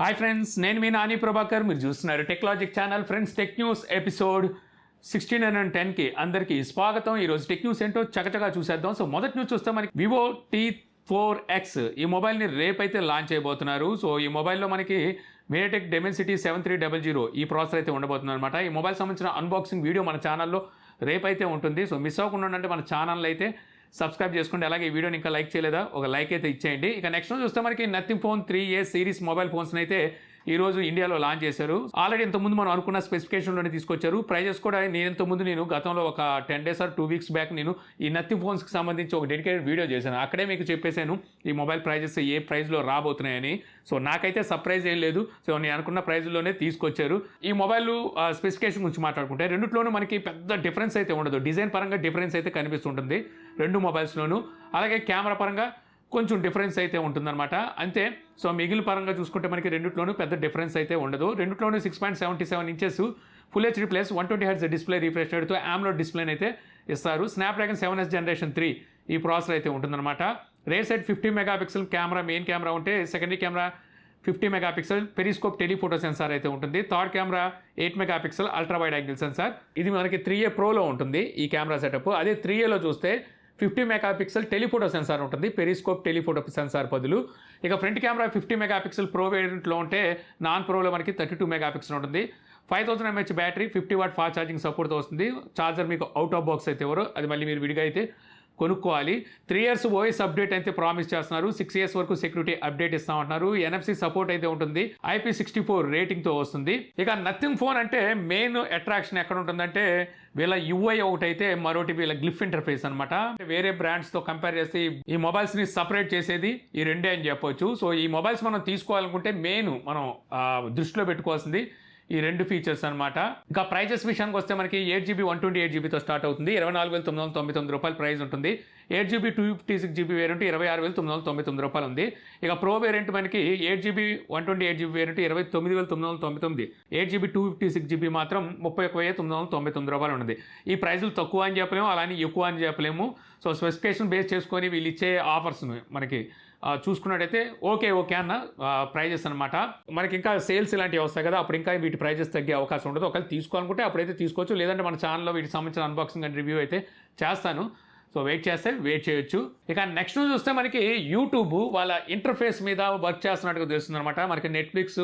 Hi friends, నేను మీ నాని ప్రభాకర్. మీరు చూస్తున్నారు Techlogic channel. Friends, tech news episode 1610కి అందరికీ స్వాగతం. ఈరోజు టెక్ న్యూస్ ఏంటో చకచగా చూసేద్దాం. సో మొదటి న్యూస్ చూస్తే మనకి వివో T4X ఈ మొబైల్ని రేపైతే లాంచ్ చేయబోతున్నారు. సో ఈ మొబైల్లో మనకి MediaTek Dimensity 7300 ఈ ప్రాసెసర్ అయితే ఉండబోతుంది అనమాట. ఈ మొబైల్ సంబంధించిన అన్బాక్సింగ్ వీడియో మన ఛానల్లో రేపైతే ఉంటుంది. సో మిస్ అవ్వకుండా అంటే మన ఛానల్ అయితే సబ్స్క్రైబ్ చేసుకోండి. అలాగే ఈ వీడియోని ఇంకా లైక్ చేయలేదా ఒక లైక్ అయితే ఇచ్చేయండి. ఇక నెక్స్ట్ చూస్తే మనకి nothing phone 3A series mobile ఫోన్స్ని అయితే ఈరోజు ఇండియాలో లాంచ్ చేశారు. ఆల్రెడీ ఇంతకుముందు మనం అనుకున్న స్పెసిఫికేషన్లోనే తీసుకొచ్చారు. ప్రైజెస్ కూడా నేను గతంలో ఒక 10 days ఆర్ 2 weeks బ్యాక్ నేను ఈ నథింగ్ ఫోన్స్కి సంబంధించి ఒక డెడికేటెడ్ వీడియో చేశాను. అక్కడే మీకు చెప్పేశాను ఈ మొబైల్ ప్రైజెస్ ఏ ప్రైస్లో రాబోతున్నాయని. సో నాకైతే సర్ప్రైజ్ ఏం లేదు. సో నేను అనుకున్న ప్రైజ్లోనే తీసుకొచ్చారు. ఈ మొబైల్ స్పెసిఫికేషన్ గురించి మాట్లాడుకుంటే రెండిట్లోనూ మనకి పెద్ద డిఫరెన్స్ అయితే ఉండదు. డిజైన్ పరంగా డిఫరెన్స్ అయితే కనిపిస్తుంటుంది రెండు మొబైల్స్లోనూ. అలాగే కెమెరా పరంగా కొంచెం డిఫరెన్స్ అయితే ఉంటుందన్నమాట, అంతే. సో మిగిలిన పరంగా చూసుకుంటే మనకి రెండిట్లోనూ పెద్ద డిఫరెన్స్ అయితే ఉండదు. రెండిట్లోనూ 6.77 inches full HD plus 120 Hz display refresh రేట్తో AMOLED డిస్ప్లేని అయితే ఇస్తారు. స్నాప్డ్రాగన్ 7S Gen 3 ఈ ప్రాసెసర్ అయితే ఉంటుందన్నమాట. Rear side 50 MP camera main camera ఉంటే, secondary camera 50 MP periscope telephoto sensor అయితే ఉంటుంది. Third camera 8 MP ultra wide angle sensor. ఇది మనకి 3A ప్రోలో ఉంటుంది ఈ కెమెరా సెటప్. అదే 3Aలో చూస్తే 50 MP టెలిఫోటో సెన్సార్ ఉంటుంది, పెరిస్కోప్ టెలిఫోటో సెన్సార్ బదులు. ఇక ఫ్రంట్ కెమెరా 50 MP ప్రో వేరియంట్లో ఉంటే, నాన్ ప్రోలో మనకి 32 MP ఉంటుంది. 5000 mAh battery, 50 watt fast charging సపోర్ట్తో వస్తుంది. ఛార్జర్ మీకు అవుట్ ఆఫ్ బాక్స్ అయితే ఎవరు, అది మళ్ళీ మీరు విడిగా అయితే కొనుక్కోవాలి. 3 years OS అప్డేట్ అయితే ప్రామిస్ చేస్తున్నారు. 6 years వరకు సెక్యూరిటీ అప్డేట్ ఇస్తామంటున్నారు. NFC సపోర్ట్ అయితే ఉంటుంది. IP64 రేటింగ్తో వస్తుంది. ఇక నథింగ్ ఫోన్ అంటే మెయిన్ అట్రాక్షన్ ఎక్కడ ఉంటుందంటే వీళ్ళ UI ఒకటి అయితే, మరోటి వీళ్ళ గ్లిఫ్ ఇంటర్ఫేస్ అనమాట. వేరే బ్రాండ్స్తో కంపేర్ చేస్తే ఈ మొబైల్స్ని సపరేట్ చేసేది ఈ రెండే అని చెప్పొచ్చు. సో ఈ మొబైల్స్ మనం తీసుకోవాలనుకుంటే మెయిన్ మనం దృష్టిలో పెట్టుకోవాల్సింది ఈ రెండు ఫీచర్స్ అనమాట. ఇంకా ప్రైజెస్ విషయానికి వస్తే మనకి 8GB 128GBతో స్టార్ట్ అవుతుంది. 24,999 రూపాయలు ప్రైస్ ఉంటుంది. 8GB 256GB వేరియంట్ 26,999 రూపాయలు ఉంది. ఇక ప్రో వేరియంట్ మనకి 8GB 128GB variant 29,999. 8GB 256GB మాత్రం 31,999 రూపాయలు ఉంది. ఈ ప్రైజులు తక్కువ అని చెప్పలేము, అలానే ఎక్కువ అని చెప్పలేము. సో స్పెసిఫికేషన్ బేస్ చేసుకొని వీళ్ళు ఇచ్చే ఆఫర్స్ మనకి చూసుకున్నట్టయితే ఓకే అన్న ప్రైజెస్ అనమాట. మనకి ఇంకా సేల్స్ ఇలాంటివి వస్తాయి కదా, అప్పుడు ఇంకా వీటి ప్రైజెస్ తగ్గే అవకాశం ఉండదు. ఒకవేళ తీసుకోవాలనుకుంటే అప్పుడైతే తీసుకోవచ్చు, లేదంటే మన ఛానల్లో వీటికి సంబంధించిన అన్బాక్సింగ్ అండ్ రివ్యూ అయితే చేస్తాను. సో వెయిట్ చేయొచ్చు. ఇక నెక్స్ట్ చూస్తే మనకి యూట్యూబ్ వాళ్ళ ఇంటర్ఫేస్ మీద వర్క్ చేస్తున్నట్టుగా తెలుస్తుంది అనమాట. మనకి నెట్ఫ్లిక్స్,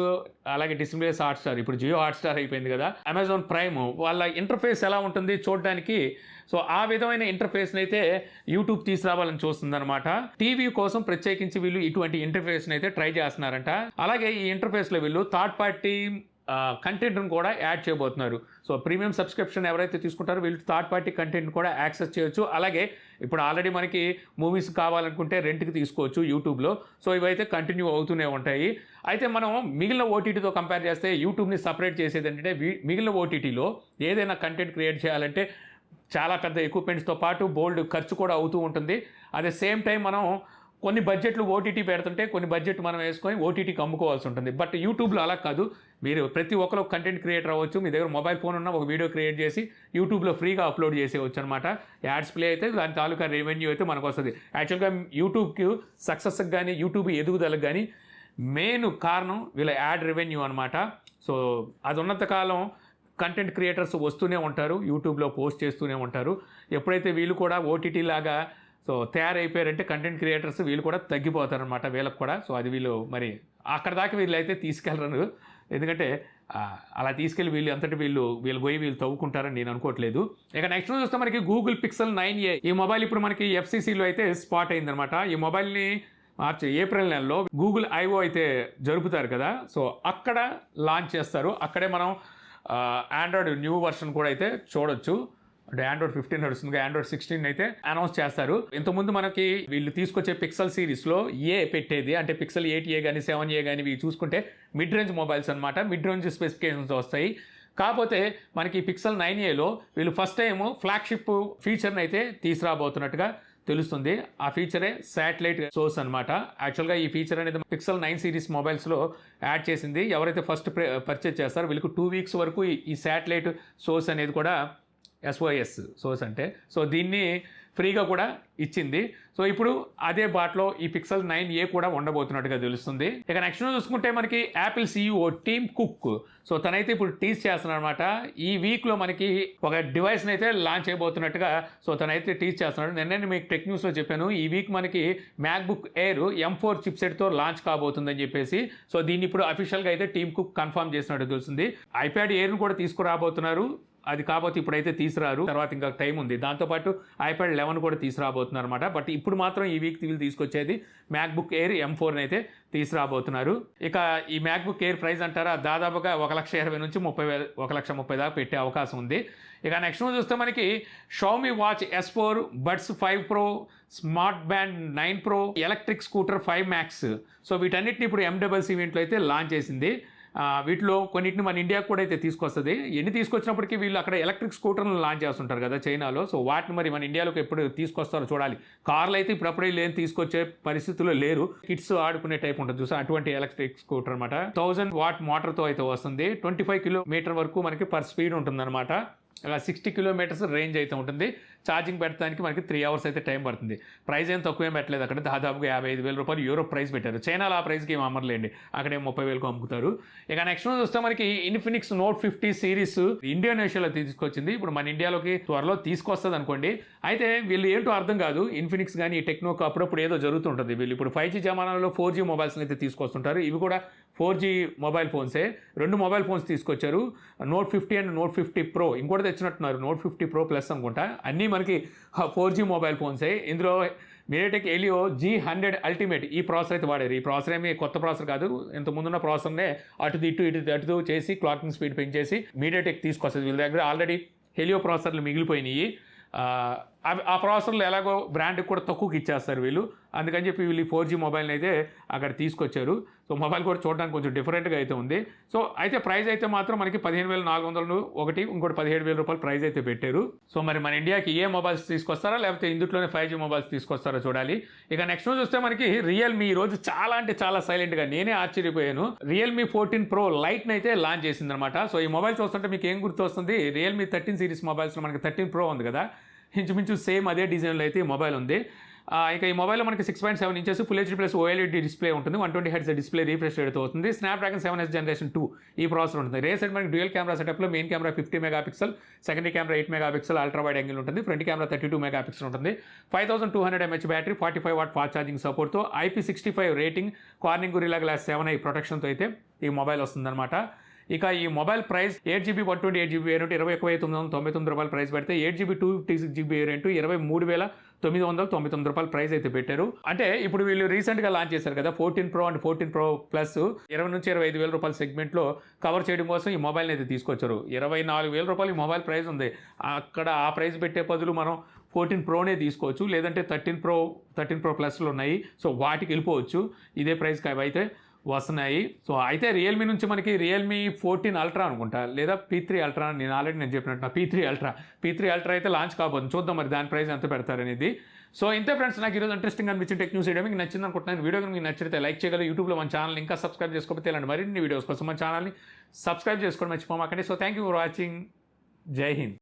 అలాగే డిస్నీ హాట్స్టార్, ఇప్పుడు జియో హాట్స్టార్ అయిపోయింది కదా, అమెజాన్ ప్రైమ్, వాళ్ళ ఇంటర్ఫేస్ ఎలా ఉంటుంది చూడడానికి. సో ఆ విధమైన ఇంటర్ఫేస్ని అయితే యూట్యూబ్ తీసుకురావాలని చూస్తుందన్నమాట. టీవీ కోసం ప్రత్యేకించి వీళ్ళు ఇటువంటి ఇంటర్ఫేస్ని అయితే ట్రై చేస్తున్నారంట. అలాగే ఈ ఇంటర్ఫేస్లో వీళ్ళు థర్డ్ పార్టీ కంటెంట్ను కూడా యాడ్ చేయబోతున్నారు. సో ప్రీమియం సబ్స్క్రిప్షన్ ఎవరైతే తీసుకుంటారో వీళ్ళు థర్డ్ పార్టీ కంటెంట్ కూడా యాక్సెస్ చేయొచ్చు. అలాగే ఇప్పుడు ఆల్రెడీ మనకి మూవీస్ కావాలనుకుంటే రెంట్కి తీసుకోవచ్చు యూట్యూబ్లో. సో ఇవైతే కంటిన్యూ అవుతూనే ఉంటాయి. అయితే మనం మిగిలిన ఓటీటీతో కంపేర్ చేస్తే యూట్యూబ్ని సపరేట్ చేసేది ఏంటంటే, మిగిలిన ఓటీటీలో ఏదైనా కంటెంట్ క్రియేట్ చేయాలంటే చాలా పెద్ద ఎక్విప్మెంట్స్తో పాటు బోల్డ్ ఖర్చు కూడా అవుతూ ఉంటుంది. అదే సేమ్ టైం మనం కొన్ని బడ్జెట్లు ఓటీటీ పెడుతుంటే కొన్ని బడ్జెట్ మనం వేసుకొని ఓటీటీకి అమ్ముకోవాల్సి ఉంటుంది. బట్ యూట్యూబ్లో అలా కాదు. మీరు ప్రతి ఒక్కరు కంటెంట్ క్రియేటర్ అవ్వచ్చు. మీ దగ్గర మొబైల్ ఫోన్ ఉన్న ఒక వీడియో క్రియేట్ చేసి యూట్యూబ్లో ఫ్రీగా అప్లోడ్ చేసేవచ్చు అనమాట. యాడ్స్ ప్లే అయితే దాని తాలూకా రెవెన్యూ అయితే మనకు వస్తుంది. యాక్చువల్గా యూట్యూబ్కి సక్సెస్కి కానీ యూట్యూబ్ ఎదుగుదలకు కానీ మెయిన్ కారణం వీళ్ళ యాడ్ రెవెన్యూ అనమాట. సో అది ఉన్నంతకాలం కంటెంట్ క్రియేటర్స్ వస్తూనే ఉంటారు, యూట్యూబ్లో పోస్ట్ చేస్తూనే ఉంటారు. ఎప్పుడైతే వీళ్ళు కూడా ఓటీటీ లాగా సో తయారైపోయారంటే కంటెంట్ క్రియేటర్స్ వీళ్ళు కూడా తగ్గిపోతారనమాట వీళ్ళకి కూడా. సో అది వీళ్ళు మరి అక్కడ దాకా వీళ్ళు అయితే తీసుకెళ్ళరు, ఎందుకంటే అలా తీసుకెళ్ళి వీళ్ళు పోయి తవ్వుకుంటారని నేను అనుకోవట్లేదు. ఇక నెక్స్ట్ చూస్తే మనకి గూగుల్ పిక్సెల్ 9A ఈ మొబైల్ ఇప్పుడు మనకి FCCలో అయితే స్పాట్ అయిందనమాట. ఈ మొబైల్ని ఏప్రిల్ నెలలో గూగుల్ I/O అయితే జరుపుతారు కదా, సో అక్కడ లాంచ్ చేస్తారు. అక్కడే మనం ఆండ్రాయిడ్ న్యూ వర్షన్ కూడా అయితే చూడొచ్చు. అంటే ఆండ్రాయిడ్ 15 నడుస్తుంది, ఆండ్రాయిడ్ 16 అయితే అనౌన్స్ చేస్తారు. ఇంతకుముందు మనకి వీళ్ళు తీసుకొచ్చే పిక్సెల్ సిరీస్లో పెట్టేది అంటే పిక్సెల్ 8A కానీ 7A కానీ ఇవి చూసుకుంటే మిడ్ రేంజ్ మొబైల్స్ అనమాట. మిడ్ రేంజ్ స్పెసిఫికేషన్స్ వస్తాయి. కాకపోతే మనకి పిక్సెల్ 9Aలో వీళ్ళు ఫస్ట్ టైం ఫ్లాగ్షిప్ ఫీచర్ని అయితే తీసుకురాబోతున్నట్టుగా తెలుస్తుంది. ఆ ఫీచరే శాటిలైట్ సోర్స్ అనమాట. యాక్చువల్గా ఈ ఫీచర్ అనేది పిక్సెల్ 9 సిరీస్ మొబైల్స్లో యాడ్ చేసింది. ఎవరైతే ఫస్ట్ పర్చేజ్ చేస్తారో వీళ్ళకి 2 weeks వరకు ఈ శాటిలైట్ సోర్స్ అనేది కూడా SOS సోర్స్ అంటే. సో దీన్ని ఫ్రీగా కూడా ఇచ్చింది. సో ఇప్పుడు అదే బాట్లో ఈ పిక్సెల్ 9a కూడా ఉండబోతున్నట్టుగా తెలుస్తుంది. ఇక నెక్స్ట్ చూసుకుంటే మనకి Apple CEO team cook, so తనైతే ఇప్పుడు టీజ్ చేస్తున్నాడు అనమాట. ఈ వీక్లో మనకి ఒక డివైస్ని అయితే లాంచ్ చేయబోతున్నట్టుగా సో తనైతే టీజ్ చేస్తున్నాడు. నిన్న మీకు టెక్ న్యూస్లో చెప్పాను, ఈ వీక్ మనకి మ్యాక్బుక్ ఎయిర్ M4 చిప్సెట్తో లాంచ్ కాబోతుందని చెప్పేసి. సో దీన్ని ఇప్పుడు అఫీషియల్గా అయితే టీమ్ కుక్ కన్ఫర్మ్ చేసినట్టు తెలుస్తుంది. ఐప్యాడ్ ఎయిర్ను కూడా తీసుకురాబోతున్నారు. అది కాకపోతే ఇప్పుడైతే తీసుకురారు, తర్వాత ఇంకా టైం ఉంది. దాంతోపాటు iPad 11 కూడా తీసుకురాబోతున్నారు అనమాట. బట్ ఇప్పుడు మాత్రం ఈ వీక్ వీళ్ళు తీసుకొచ్చేది మ్యాక్బుక్ ఎయిర్ M4 అయితే తీసుకురాబోతున్నారు. ఇక ఈ మ్యాక్బుక్ ఎయిర్ ప్రైస్ అంటారా, దాదాపుగా 1,20,000 నుంచి 30,000, 1,30,000 దాకా పెట్టే అవకాశం ఉంది. ఇక నెక్స్ట్ చూస్తే మనకి Xiaomi watch S4, buds 5 Pro, smart band 9 Pro, electric scooter 5 Max. So వీటన్నిటిని ఇప్పుడు MWC ఈవెంట్లో అయితే లాంచ్ చేసింది. వీటిలో కొన్నిటిని మన ఇండియాకు కూడా అయితే తీసుకొస్తుంది. ఎన్ని తీసుకొచ్చినప్పటికీ వీళ్ళు అక్కడ ఎలక్ట్రిక్ స్కూటర్లను లాంచ్ చేస్తుంటారు కదా చైనాలో. సో వాటిని మరి మన ఇండియాలోకి ఎప్పుడు తీసుకొస్తారో చూడాలి. కార్లు అయితే ఇప్పుడప్పుడే లేని తీసుకొచ్చే పరిస్థితుల్లో లేరు. కిడ్స్ ఆడుకునే టైప్ ఉంటుంది చూసా, అటువంటి ఎలక్ట్రిక్ స్కూటర్ అనమాట. 1000 వాట్ మోటార్తో అయితే వస్తుంది. 25 కిలోమీటర్ వరకు మనకి పర్ స్పీడ్ ఉంటుంది అనమాట. 60 కిలోమీటర్స్ రేంజ్ అయితే ఉంటుంది. ఛార్జింగ్ పెట్టడానికి మనకి 3 అవర్స్ అయితే టైం పడుతుంది. ప్రైస్ ఏం తక్కువేం పెట్టలేదు, అక్కడ దాదాపుగా 55,000 రూపాయలు యూరోప్ ప్రైస్ పెట్టారు. చైనాలో ఆ ప్రైస్కి ఏం అమ్మర్లేండి, అక్కడే 30,000కు అమ్ముతారు. ఇక నెక్స్ట్ చూస్తే మనకి ఇన్ఫినిక్స్ నోట్ 50 సిరీస్ ఇండోనేషియాలో తీసుకొచ్చింది. ఇప్పుడు మన ఇండియాలోకి త్వరలో తీసుకొస్తుంది అనుకోండి. అయితే వీళ్ళు ఏంటో అర్థం కాదు, ఇన్ఫినిక్స్ కానీ టెక్నోకు అప్పుడప్పుడు ఏదో జరుగుతుంటుంది. వీళ్ళు ఇప్పుడు 5G జమానాలో 4G మొబైల్స్ని అయితే తీసుకొస్తుంటారు. ఇవి కూడా 4G మొబైల్ ఫోన్సే. 2 మొబైల్ ఫోన్స్ తీసుకొచ్చారు, నోట్ 50 అండ్ నోట్ 50 Pro. ఇంకోటి తెచ్చినట్టున్నారు, నోట్ 50 Pro ప్లస్ అనుకుంటా. అన్నీ మనకి 4G మొబైల్ ఫోన్సే. ఇందులో మీడియాటెక్ హెలియో G100 అల్టిమేట్ ఈ ప్రాసెసర్ అయితే వాడారు. ఈ ప్రాసెసర్ ఏమి కొత్త ప్రాసెసర్ కాదు, ఇంత ముందున్న ప్రాసెసర్నే అటు చేసి క్లాకింగ్ స్పీడ్ పెంచేసి మీడియాటెక్ తీసుకొస్తుంది. వీళ్ళ దగ్గర ఆల్రెడీ హెలియో ప్రాసెసర్లు మిగిలిపోయినాయి. ఆ ప్రాసెసర్లు ఎలాగో బ్రాండ్కి కూడా తక్కువకి ఇచ్చేస్తారు వీళ్ళు. అందుకని చెప్పి వీళ్ళు 4G మొబైల్ని అయితే అక్కడ తీసుకొచ్చారు. సో మొబైల్ కూడా చూడడానికి కొంచెం డిఫరెంట్గా అయితే ఉంది. సో అయితే ప్రైస్ అయితే మాత్రం మనకి 15,400 ఒకటి, ఇంకోటి 17,000 రూపాయలు ప్రైస్ అయితే పెట్టారు. సో మరి మన ఇండియాకి ఏ మొబైల్స్ తీసుకొస్తారా, లేకపోతే ఇందులోనే 5G మొబైల్స్ తీసుకొస్తారో చూడాలి. ఇక నెక్స్ట్ చూస్తే మనకి రియల్మీ ఈ రోజు చాలా అంటే చాలా సైలెంట్గా, నేనే ఆశ్చర్యపోయాను. రియల్మీ 14 Pro లైట్ని అయితే లాంచ్ చేసిందనమాట. సో ఈ మొబైల్ చూస్తుంటే మీకు ఏం గుర్తు వస్తుంది, రియల్మీ 13 సిరీస్ మొబైల్స్లో మనకి 13 Pro ఉంది కదా, ఇంచుమించు సేమ్ అదే డిజైన్లో అయితే ఈ మొబైల్ ఉంది. ఇక ఈ మొబైల్లో మనకి 6.7 inches full HD plus OLED display ఉంటుంది. 120 Hz డిస్ప్లే రీఫ్రెష్ రేట్తో వస్తుంది. స్నాప్డ్రాగన్ 7S జనరేషన్ 2 ఈ ప్రాసెసర్ ఉంటుంది. రేర్ సైడ్ మనకి డ్యూయల్ కెమెరా సెటప్లో main camera 50 megapixel, secondary camera 8 megapixel ultra wide angle ఉంటుంది. ఫ్రంట్ కెమెరా 32 మెగాపిక్సెల్ ఉంటుంది. 5200 mAh battery, 45 watt fast charging సపోర్ట్తో, IP65 rating, Corning Gorilla Glass 7i ప్రొటెక్షన్తో అయితే ఈ మొబైల్ వస్తుందన్నమాట. ఇక ఈ mobile price 8GB 128GB variant 21,999 రూపాయలు ప్రైస్ పెడితే, 8GB 256GB వేరియంట్ 23,999 రూపాయలు ప్రైస్ అయితే పెట్టారు. అంటే ఇప్పుడు వీళ్ళు రీసెంట్గా లాంచ్ చేశారు కదా 14 Pro అండ్ 14 Pro ప్లస్ 20 నుంచి 25,000 రూపాయల సెగ్మెంట్లో కవర్ చేయడం కోసం ఈ మొబైల్ని అయితే తీసుకొచ్చారు. 24,000 రూపాయలు ఈ మొబైల్ ప్రైస్ ఉంది. అక్కడ ఆ ప్రైస్ పెట్టే బదులు మనం 14 Proనే తీసుకోవచ్చు, లేదంటే 13 Pro ప్లస్లు ఉన్నాయి. సో వాటికి వెళ్ళిపోవచ్చు. ఇదే ప్రైస్కి అవి అయితే వస్తున్నాయి. సో అయితే రియల్మీ నుంచి మనకి రియల్మీ 14 అల్ట్రా అనుకుంటా, లేదా P3 అల్ట్రా, నేను ఆల్రెడీ చెప్పినట్టు P3 అల్ట్రా అయితే లాంచ్ కాబోతుంది. చూద్దాం మరి దాని ప్రైస్ ఎంత పెడతారనేది. సో ఇంతే ఫ్రెండ్స్, నాకు ఈరోజు ఇంట్రెస్టింగ్ అనిపించిన టెక్ న్యూస్ వీడియో మీకు నచ్చింది అనుకుంటున్నాను. వీడియో మీకు నచ్చితే లైక్ చేయగలరు. యూట్యూబ్లో మన ఛానల్ ఇంకా సబ్స్క్రైబ్ చేసుకోకపోతే ఇలాంటి మరిన్ని వీడియోస్ కోసం మన ఛానల్ని సబ్స్క్రైబ్ చేసుకోవడం మర్చిపోమాకండి. So thank you for watching. జై హింద్.